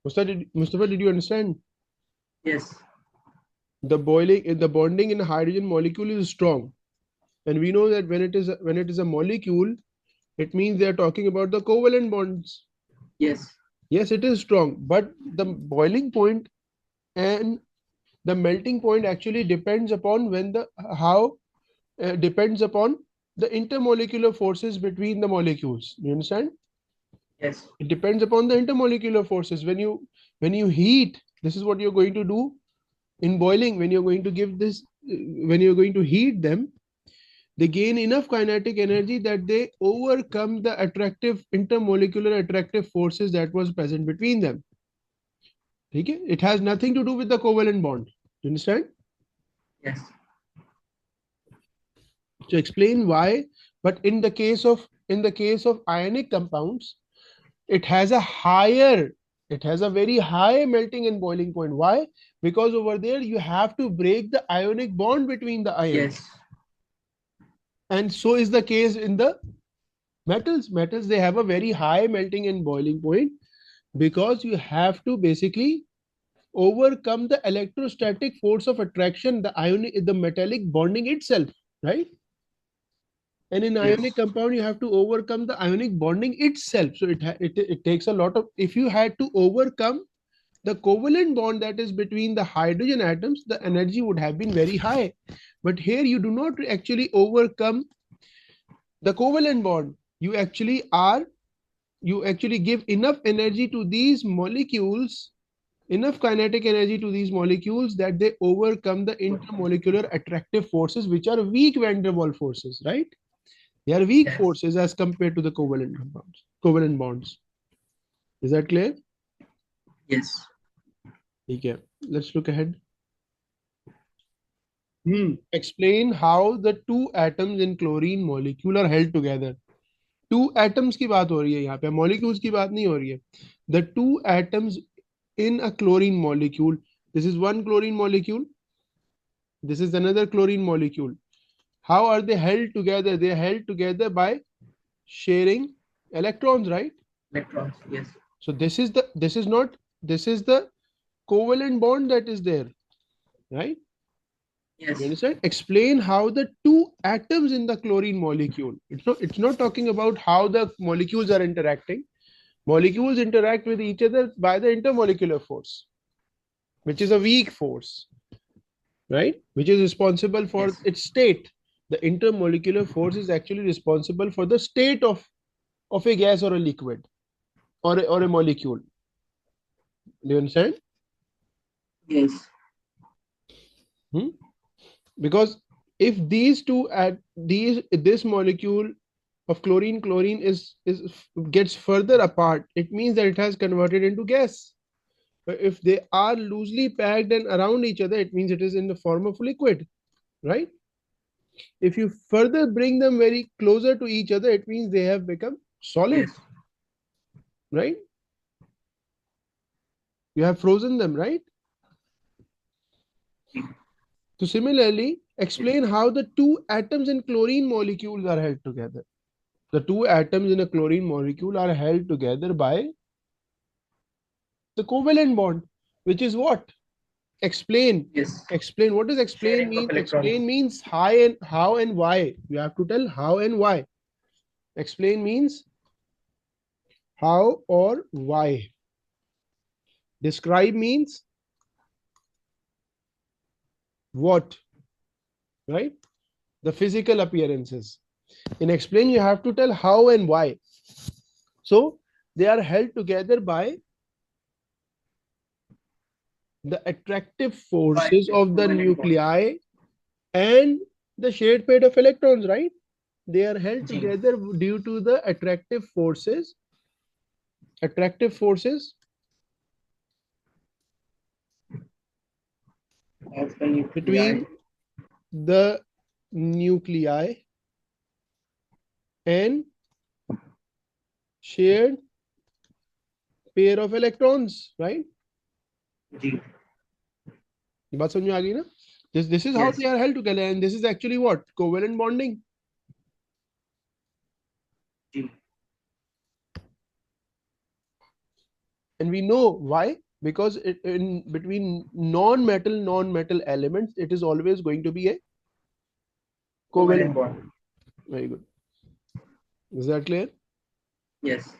Mustafa, did you understand? Yes. The bonding in a hydrogen molecule is strong, and we know that when it is a molecule, it means they are talking about the covalent bonds. Yes. Yes, it is strong, but the boiling point and the melting point actually depends upon when the how depends upon the intermolecular forces between the molecules. You understand? Yes. It depends upon the intermolecular forces. When you heat, this is what you're going to do in boiling. When you're going to give this, when you're going to heat them, they gain enough kinetic energy that they overcome the attractive intermolecular attractive forces that was present between them. Okay? It has nothing to do with the covalent bond. You understand? Yes. To explain why, but in the case of ionic compounds, it has a higher, it has a very high melting and boiling point. Why? Because over there you have to break the ionic bond between the ions. Yes. And so is the case in the metals. They have a very high melting and boiling point because you have to basically overcome the electrostatic force of attraction, the metallic bonding itself, right? And in Yes. ionic compound you have to overcome the ionic bonding itself. So it takes a lot of, if you had to overcome the covalent bond that is between the hydrogen atoms, the energy would have been very high. But here you do not actually overcome the covalent bond. You actually give enough energy to these molecules, enough kinetic energy to these molecules, that they overcome the intermolecular attractive forces, which are weak van der Waals forces, right? They are weak Yes. forces as compared to the covalent bonds. Is that clear? Yes. Okay, let's look ahead. Explain how the two atoms in chlorine molecule are held together. Two atoms की बात हो रही है यहाँ पे, molecules की बात नहीं हो रही है. The two atoms in a chlorine molecule. This is one chlorine molecule. This is another chlorine molecule. How are they held together? They are held together by sharing electrons, right? Electrons. Yes. So this is the covalent bond that is there, right? You Yes. understand? Explain how the two atoms in the chlorine molecule. It's not talking about how the molecules are interacting. Molecules interact with each other by the intermolecular force, which is a weak force, right? Which is responsible for Yes. its state. The intermolecular force is actually responsible for the state of a gas or a liquid or a molecule. Do you understand? Yes. Hmm? Because if these two at these this molecule of chlorine is gets further apart, it means that it has converted into gas. But if they are loosely packed and around each other, it means it is in the form of liquid, right? If you further bring them very closer to each other, it means they have become solid, Yes. right? You have frozen them, right? So similarly, Yes. explain how the two atoms in chlorine molecules are held together. The two atoms in a chlorine molecule are held together by the covalent bond, which is what? Explain. Yes. Explain. What does explain Sharing of mean? electrons. Explain means how and why. You have to tell how and why. Explain means how or why. Describe means what, right? The physical appearances. In explain, you have to tell how and why. So they are held together by the attractive By forces this of the covalent bond. nuclei and the shared pair of electrons, right? They are held G. together due to the attractive forces Of the nuclei. between the nuclei and shared pair of electrons, right? G. ये बात समझ में आ गई ना? This is how Yes. they are held together, and this is actually what? Covalent bonding. G. And we know why, because in between non-metal elements, it is always going to be a covalent Covalent bond. bond. Very good. Is that clear? Yes.